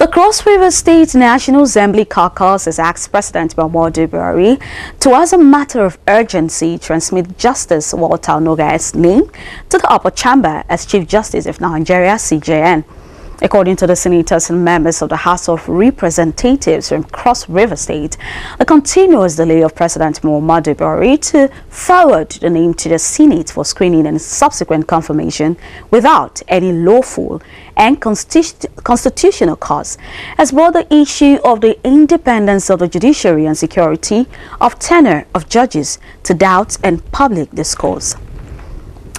The Cross River State National Assembly caucus has asked President Muhammadu Buhari to, as a matter of urgency, transmit Justice Walter Onnoghen's name to the upper chamber as Chief Justice of Nigeria, CJN. According to the senators and members of the House of Representatives from Cross River State, the continuous delay of President Muhammadu Buhari to forward the name to the Senate for screening and subsequent confirmation without any lawful and constitutional cause has brought the issue of the independence of the judiciary and security of tenure of judges to doubt and public discourse.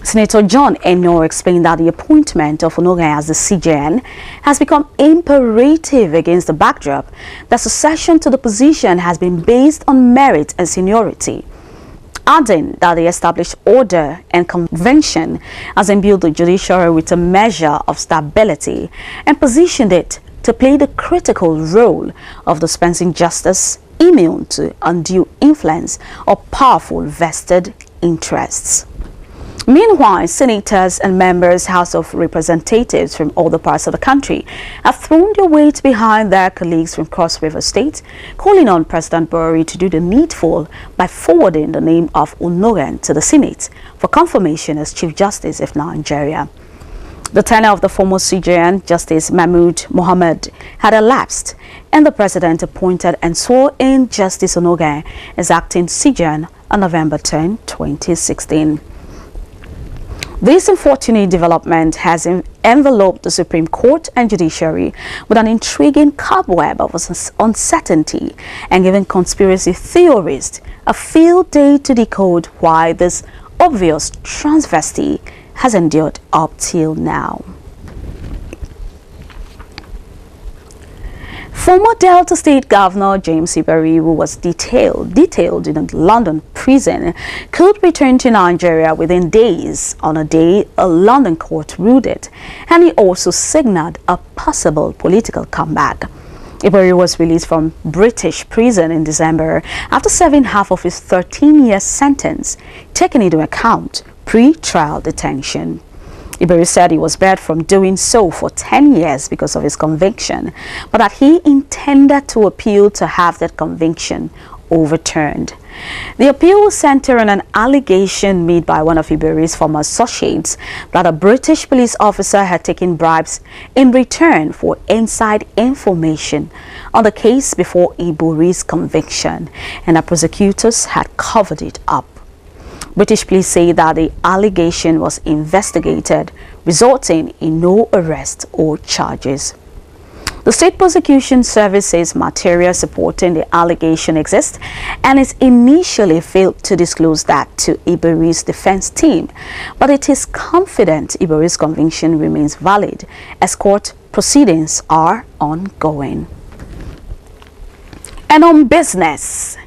Senator John Ennor explained that the appointment of Onnoghen as the CJN has become imperative against the backdrop that succession to the position has been based on merit and seniority, adding that the established order and convention has imbued the judiciary with a measure of stability and positioned it to play the critical role of dispensing justice, immune to undue influence of powerful vested interests. Meanwhile, senators and members, House of Representatives from other parts of the country have thrown their weight behind their colleagues from Cross River State, calling on President Buhari to do the needful by forwarding the name of Onnoghen to the Senate for confirmation as Chief Justice of Nigeria. The tenure of the former CJN, Justice Mahmood Mohammed, had elapsed, and the President appointed and swore in Justice Onnoghen as acting CJN on November 10, 2016. This unfortunate development has enveloped the Supreme Court and judiciary with an intriguing cobweb of uncertainty and given conspiracy theorists a field day to decode why this obvious transvesty has endured up till now. Former Delta State Governor James Iberi, who was detailed in a London prison, could return to Nigeria within days on a day a London court ruled it, and he also signaled a possible political comeback. Iberi was released from British prison in December after serving half of his 13-year sentence, taking into account pre-trial detention. Iberi said he was barred from doing so for 10 years because of his conviction, but that he intended to appeal to have that conviction overturned. The appeal will center on an allegation made by one of Iberi's former associates that a British police officer had taken bribes in return for inside information on the case before Iberi's conviction, and that prosecutors had covered it up. British police say that the allegation was investigated, resulting in no arrest or charges. The State Prosecution Service says material supporting the allegation exists, and it initially failed to disclose that to Iberi's defense team, but it is confident Iberi's conviction remains valid as court proceedings are ongoing. And on business,